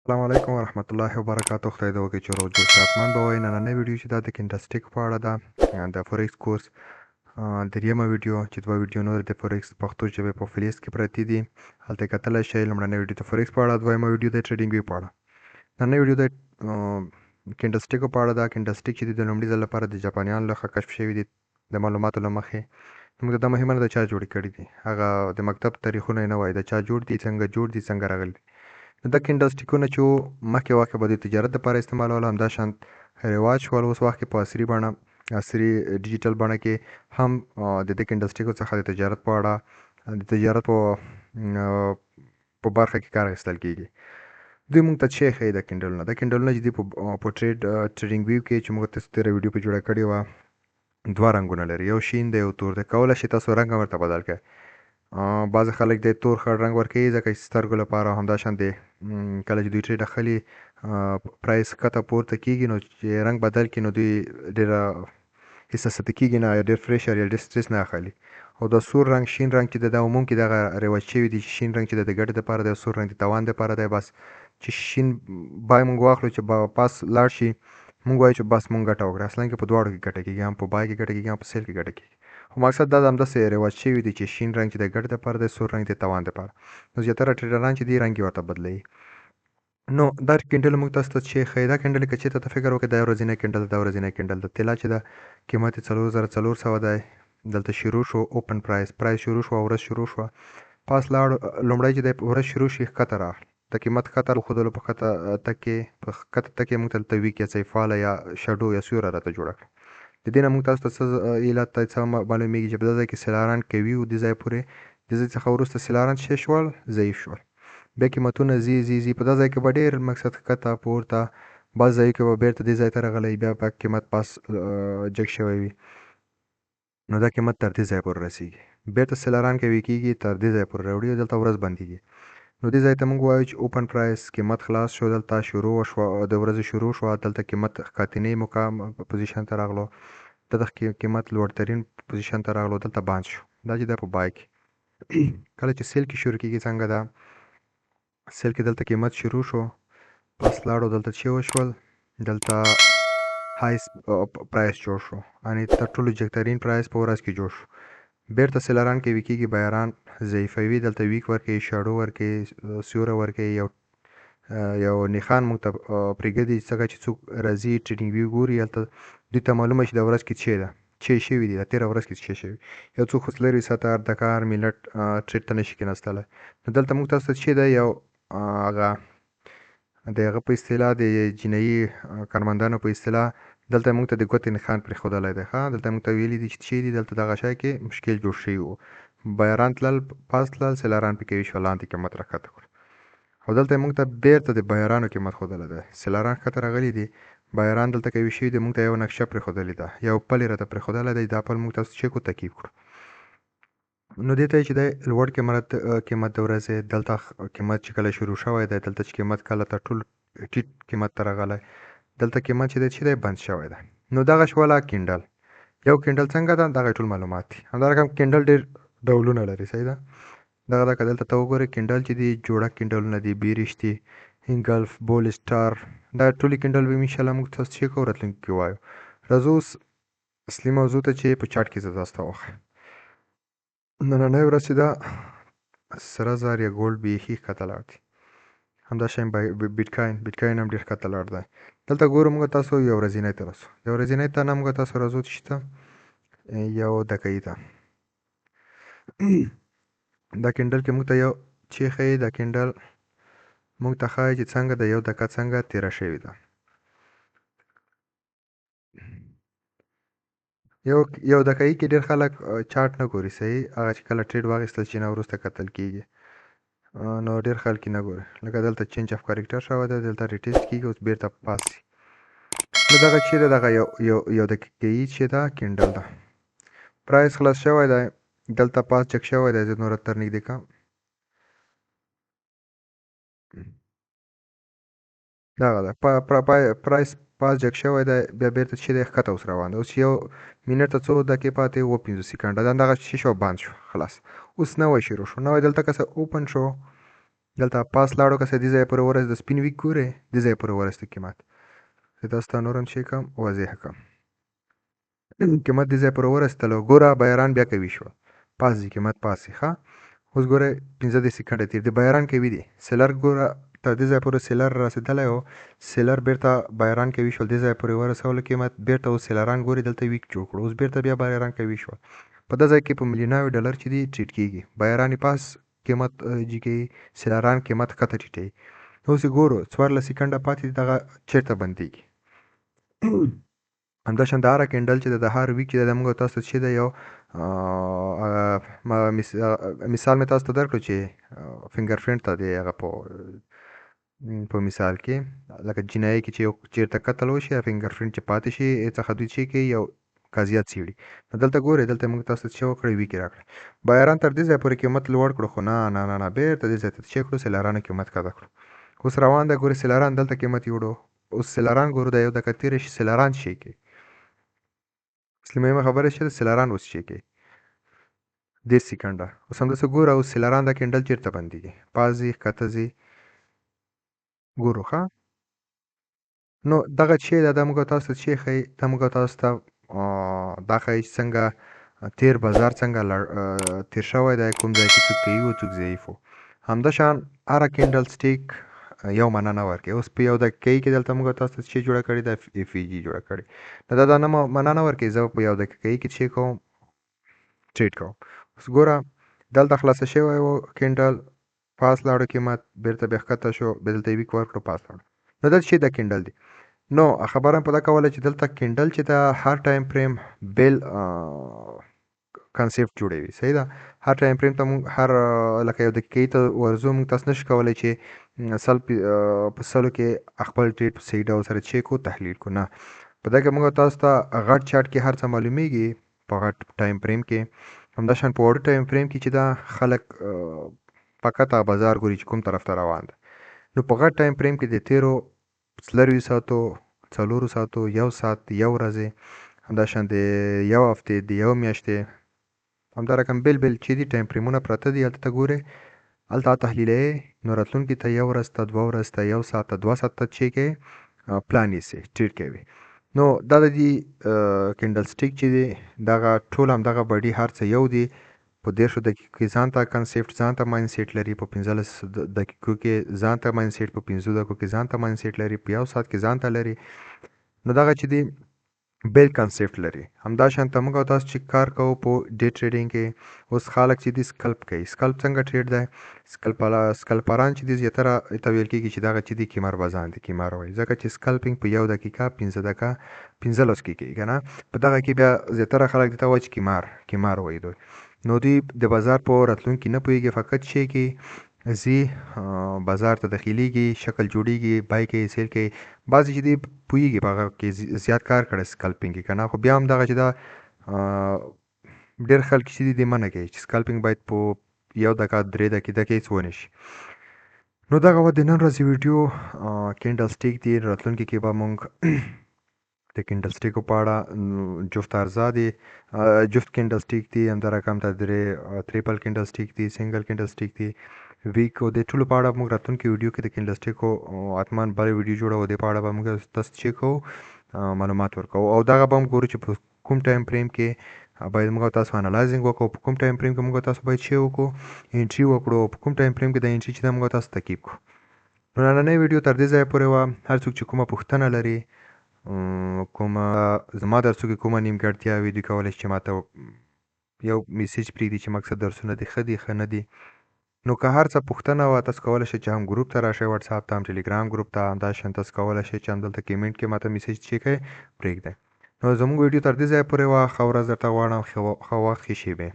السلام علیکم ورحمت الله وبرکاتو. خدای دې وکړي چې روغ جوړ صحتمند به وئ. نننۍ ویډیو چې دا د کینډاسټیک په اړه ده، د فورکس کورس دریمه ویډیو چې دوه ویډیو نور د فورکس پښتو ژبې په پلیلیسټ کې پرتې دي، هلته یې کتلی شئ. لومړنۍ ویډیو د فورکس په اړه، دویمه ویډیو د ټریډینګ ویو په اړه. نننۍ ویډیو د کینډاسټیکو په اړه ده. کینډاسټیک چې د لومړي ځل لپاره د جاپانیانو لخوا کشف شوي دي د معلوماتو له مخې. موږ ته دا مهمه نه ده چا جوړ کړي دي، هغه د مکتب تاریخونه یې نه وایي، د چا جوړ دي، څنګه راغلي دي. دا کینډاسټیکونه چې مخکې واقع به د تجارت لپاره استعمالول، همداشان رواج شول. اوس وخت کې په عصري بڼه، عصري ډیجیټل بڼه کې هم د دې کینډاسټیکو څخه د تجارت په اړه، د تجارت په برخه کې کار اخیستل کېږي. دوی موږ ته څه ښیي؟ دا کینډلونه چې دي په ټریډینګ ویو کې چې موږ تاسو تېره ویډیو په جوړه کړې وه، دوه رنګونه لري، یو شین دی، یو تور دی. کولی شئ تاسو رنګ هم ورته بدل کړئ. بعضې خلک د تور خړ رنګ ورکوي ځکه چې سترګو لپاره، همداشان د کله چې دوی ټریډ اخلي پرایس ښکته پورته کېږي، نو چې رنګ بدل کړي نو دوی ډېره احساساتي کېږي نه، یا ډېر پریشر یا ډېر سټرس نه اخلي. او دا سور رنګ، شین رنګ چې دی، دا عموم کې دغه رواج شوي دي چې شین رنګ چې دی د ګټې دپاره دی، او سور رنګ د تاوان دپاره دی. بس چې شین بای موږ واخلو چې پاس لاړ شي، موږ وایو چې بس موږ ګټه وکړه. اصلا کې په دواړو کې ګټه کېږي، هم په بای کې ګټه کېږي، هم په سیل کې ګټه کېږي. خو مقصد دا د همداسې رواج شوي دي چې شین رنګ چې د ګټې دپاره دی، سور رنګ د تاوان دپاره. نو زیاتره ټریډران چې دي رنګ یې ورته بدلوي. نو دا کینډل موږ تاسو ته چې ښیي، دا کینډل که چېرته ته فکر وکړې دا یو ورځنی کینډل ده، دا ورځنی کینډل ده. طلا چې ده قیمت یې 4400 دی. دلته شروع شو اوپن پرایس شروع شو، ورځ شروع شوه، پاس لاړ. لومړی چې دی ورځ شروع شي ښکته راغله، د قیمت ښکته راښودلو په ښکته تګ کې موږ ته دلته ویک یا څیفاله یا شډو یا سیوره راته جوړه کړه. د دې نه موږ تاسو ته څه علت ته څه معلومیږي چې په دې ځای کې سیلاران قوي وو. دې ځای پورې، دې ځای څخه وروسته سیلاران څه شول؟ ضعیف شول. بیا قیمتونه ځي. په دا ځای کې به ډېر مقصد ښکته پورته، بعض ځایو کې به بېرته دې ځای ته راغلی، بیا به قیمت پاس جګ شوی وي. نو دا قیمت تر دې ځای پورې رسېږي، بېرته سیلران قوي کېږي، تر دې ځای پورې راوړي، او دلته ورځ بندېږي. نو دې ځای ته موږ وایو چې اوپن پرایس، قیمت خلاص شو، دلته شروع وشوه، د ورځې شروع شوه، دلته قیمت ښکتنۍ مقام پوزیشن ته راغلو، دلته قیمت لوړترین پوزیشن ته راغلو، دلته باند شو. دا چې دا په بای کې کله چې سیل کې شروع کېږي، څنګه ده سیل کې دلته قیمت شروع شو، پس لاړو، دلته څه وشول؟ دلته هایس پرایس جوړ شو، یعنې تر ټولو جګترین پرایس په ورځ کې جوړ شو. بیرته سیلران قوي کېږي، بایران ضعیفوي، دلته ویک ورکوي، شاډو ورکوي، سیوره ورکوي، یو نښان موږ ته پرېږدي، څنګه چې څوک راځي ټریډینګ ویو ګوري، هلته دوی ته معلومه شي دا ورځ کې څه ده، څه شوي دي، دا تېره ورځ کې څه شوي. یو څوک خو لرې سطح د کار ملت ټریډ ته نشي کېناستلی. نو دلته موږ تاسو ته څه ده، یو هغه د هغه په اصطلاح د جنایي کارمندانو په اصطلاح، دلته موږ ته د ګوتې نښان پرېښودلی دی. دلته موږ ته ویلي دي چې څه دي، دلته دغه شی کې مشکل جوړ شوي وو، بایران تلل، پاس تلل، سیلران پې قوي شول، لاندې قیمت راښکته کړو. او دلته موږ ته بیرته د بایرانو قیمت ښودلی دی، سیلران ښکته راغلي دي، بایران دلته قوي شوي دي. موږ ته یو نقشه پرېښودلې ده، یو پل یې راته پرېښودلی دی، دا پل موږ تاسو چیک و تعقیب کړو. نو دې ته چې دی لوړ قیمت د ورځې، دلته قیمت چې کله شروع شوی دی، دلته چې قیمت کله تر ټولو ټیټ قیمت ته راغلی، دلته قیمت چې دی بند شوی دی. نو دغه شوله کینډل. یو کینډل څنګه ده، دغه ټول معلومات دي. همدارنګه کینډل ډېر ډولونه لري، صحیح ده. دغه که دلته ته وګورې، کینډل چې دي جوړه کینډلونه دي، بیریش دي، انګلف، بول سټار، دا ټولې کینډل به انشاءالله موږ تاسو چیک کوو، راتلونکي کې وایو. راځو اوس اصلي موضوع ته چې په چاټ کې زه تاسو ته وښیم. نننۍ ورځ چې ده، سره زر یا ګولډ بیخي ښکته لاړ دی، همداشان بیټکاین هم ډېر ښکته لاړ دی. دلته ګورو موږ تاسو یو ورځنی ته رسو، یو ورځنی ته نه موږ تاسو راځو چې ته یو دقیقې ته دا کینډل کې موږ ته یو چې ښیي، دا کینډل موږ ته ښایي چې څنګه د یو دقیقه څنګه تېره شوې ده. یو دقیقې کې ډېر خلک چارټ نه ګوري، صحیح، هغه چې کله ټریډ واخیستل شي نه وروسته کتل کېږي، نو ډېر خلک یې نه ګوري. لکه دلته چینج اف کریکټر شوی دی، دلته ریټیسټ کېږي، اوس بېرته پاس شي. نو دغه چې دی، دغه یو دقیقې چې ده کینډل ده، پرایس خلاص شوی دی، دلته پاس چک شوی دی. زه نور تر نږدې کړم، دغه ده پرایس پاس جګ شوی دی، بیا بېرته چې دی ښکته اوس روان دی. اوس یو منټ ته څو دقیقې پاتې، 50 سکنډه، دغه چې شو باند شو، خلاص. اوس نوی شروع شو، نوی دلته که څه اوپن شو، دلته پاس لاړو که څه دې ځای پورې ورسېد د سپین ویک ګورې دې ځای پورې ورسېد قیمت زه تاسو ته نور هم چیک کړم واضح کړم قیمت دې ځای پورې ورسېدلو ګوره بیران بیا قوي شو پاس ځي قیمت پاس ځي ښه اوس ګوره 15 سکنډه تېر دي بیران قوي دی سیلر ګوره تر دې ځای پورې سیلر رسېدلی و سیلر بیرته بیران قوي شول دې ځای پورې ورسولو قیمت بیرته اوس سیلران ګوري دلته ویک جوړ کړو اوس بیرته بیا بیران قوي شول په دې ځای کې په میلیوناوي ډالر چې دي ټریډ کېږي بیران پاس قیمت جي کې سیلران قیمت کته ټیټوي اوس یې ګورو 14 سکنډه پاتې دي دغه چیرته بندېږي همداشان د هره کینډل چې د هر ویک چې د موږ تاسو چې د یو مثال مې تاسو ته درکړو چې فنګر پرنټ ته دی هغه په مثال کې لکه جنایي کې چې یو چیرته قتل وشي فنګر پرنټ چې پاتې شي څخه دوی چې کې یو قضیات څېړي نو دلته ګورئ دلته موږ تاسو څه وکړی ویک یې راکړه بیران تر دې ځای پورې قیمت لوړ کړو خو نه بیرته دې ځای ته چې کړو سیلرانو قیمت کښته کړو اوس روان ده ګورئ سیلران دلته قیمت یې وړو اوس سیلران ګورو د یو دقیقه تېره شي سیلران شي کې اصلي مهمه خبره چې د سیلران اوس چې کې 10 سکنډه اوس همداسې ګوره اوس سیلران دا کینډل چېرته بندېږي پاس ځي ښکته ځي ګورو ښه نو دغه چې دا موږ تاسو ته چې ښیي دا موږ تاسو ته دا ښیي چې څنګه تیر بازار څنګه تیر شوی دی کوم ځای کې څوک قوي و څوک ضعیف و همداشان هره کینډل سټیک یو معنا نه ورکوي اوس په یو دقیقې کې دلته موږ تاسو ته چې جوړه کړې ده اف ای جي جوړه کړې نو دا نه معنا نه ورکوي زه په یو دقیقې کې چې کوم ټریډ کوم اوس ګوره دلته خلاصه شوی و کینډل پاس لاړو قیمت بیرته بیا ښکته شو بیا دلته یې ویک ورکړو پاس لاړو نو دلته چې دا کینډل دی نو خبره په دا کوله چې دلته کینډل چې دا هر ټایم فریم بیل کانسپټ جوړوي صحیح ده هر ټایم فریم ته موږ هر لکه یو دقیقې ته ورځو موږ تاسو نشو کولی چې په سلو کې خپل ټریډ په صحیح ډول سره چیک کو تحلیل کو نه په دا کې موږ تاسو ته غټ چارټ کې هر څه معلومیږي په غټ ټایم فریم کې همداشان په وړو ټایم فریم کې چې دا خلک فقط بازار ګوري چې کوم طرف ته روان ده نو په غټ ټایم فریم کې د تیرو 40 ساعتو 4 ساعتو یو ساعت یو ورځې همداشان د یو هفتې د یو میاشتې همدا رقم بیل چې دي ټایم فریمونه پراته دي هلته ته ګورې هلته تحلیلوي نو راتلونکي ته یو ورځ ته 2 ورځ ته یو ساعت ته 2 ساعت ته چې کې پلان نیسي ټریډ کوي نو دا د دې کینډل سټیک چې دی دغه ټول همدغه بډي هر څه یو دی په 10 دقیقو کې ځان ته کنسپټ ځان ته مایند سیټ لري په 15 دقیقو کې ځان ته مایند سیټ په 15 دقیقو کې ځان ته مایند سیټ لري په یو ساعت کې ځان ته لري نو دغه چې دی بیل کانسپټ لري همداشان ته موږ تاسو چې کار کوو په ډے ټریډینګ کې اوس خلک چې دی سکلپ کوي سکلپ څنګه ټریډ دی سکلپران چې دی زیاتره ته ویل کېږي چې دغه چې دی قمار بازان دي قمار وایي ځکه چې سکلپینګ په 1 دقیقه 15 دقیقه 15 کې کېږي که نه په دغه کې بیا زیاتره خلک دې ته وایي چې قمار وایي دوی نو دوی د بازار په راتلونکي نه پوهېږي فقط شی کې ځي بازار ته دخیلیږي شکل جوړیږي بای کوي سیل کوي بعضې چې دی پوهېږي په هغه کې زیات کار کړی سکلپینګ کې که نه خو بیا هم دغه چې دا ډېر خلک چې دی منع کوي چې سکلپینګ باید په 1 دقیقه 3 دقیقې هېڅ ونه شي نو دغه وه د نن ورځې ویډیو کینډل سټیک دی راتلونکي کې به مونږ د کینډل سټیکو په اړه جفت ارزا دي جفت کینډل سټیک دي همدا رقم ته درې تریپل کینډل سټیک دي سنګل کینډل سټیک دي ویک او د ټولو په اړه موږ راتلونکي ویډیو کې د کینډل سټیکو حتما بله ویډیو جوړوو د په اړه به موږ تاسو چیک کوو معلومات ورکوو او دغه به هم ګورو چې په کوم ټایم فریم کې باید موږ تاسو انالایزینګ وکړو په کوم ټایم فریم کې موږ تاسو باید شی وکړو انټري وکړو په کوم ټایم فریم کې د انټري چې دا موږ تاسو تعقیب کړو نو نننۍ ویډیو تر دې ځایه پورې وه هر څوک چې کومه پوښتنه لري کومه زما درسو کې کومه نیمګړتیا وي دوی کولی شي چې ماته یو میسیج پرېږدي چې مقصد درسونه دې ښه دي ښه نه دي نو که هر څه پوښتنه وه تاسو کولی شئ چې هم ګروپ ته راشئ وټساپ ته هم ټلیګرام ګروپ ته همداشان تاسو کولی شئ چې همدلته کمنټ کې ماته میسیج چې کوئ پرېږدئ نو زموږ ویډیو تر دې ځایه پورې وه ښه ورځ درته غواړم ښه وخت ښې شېبې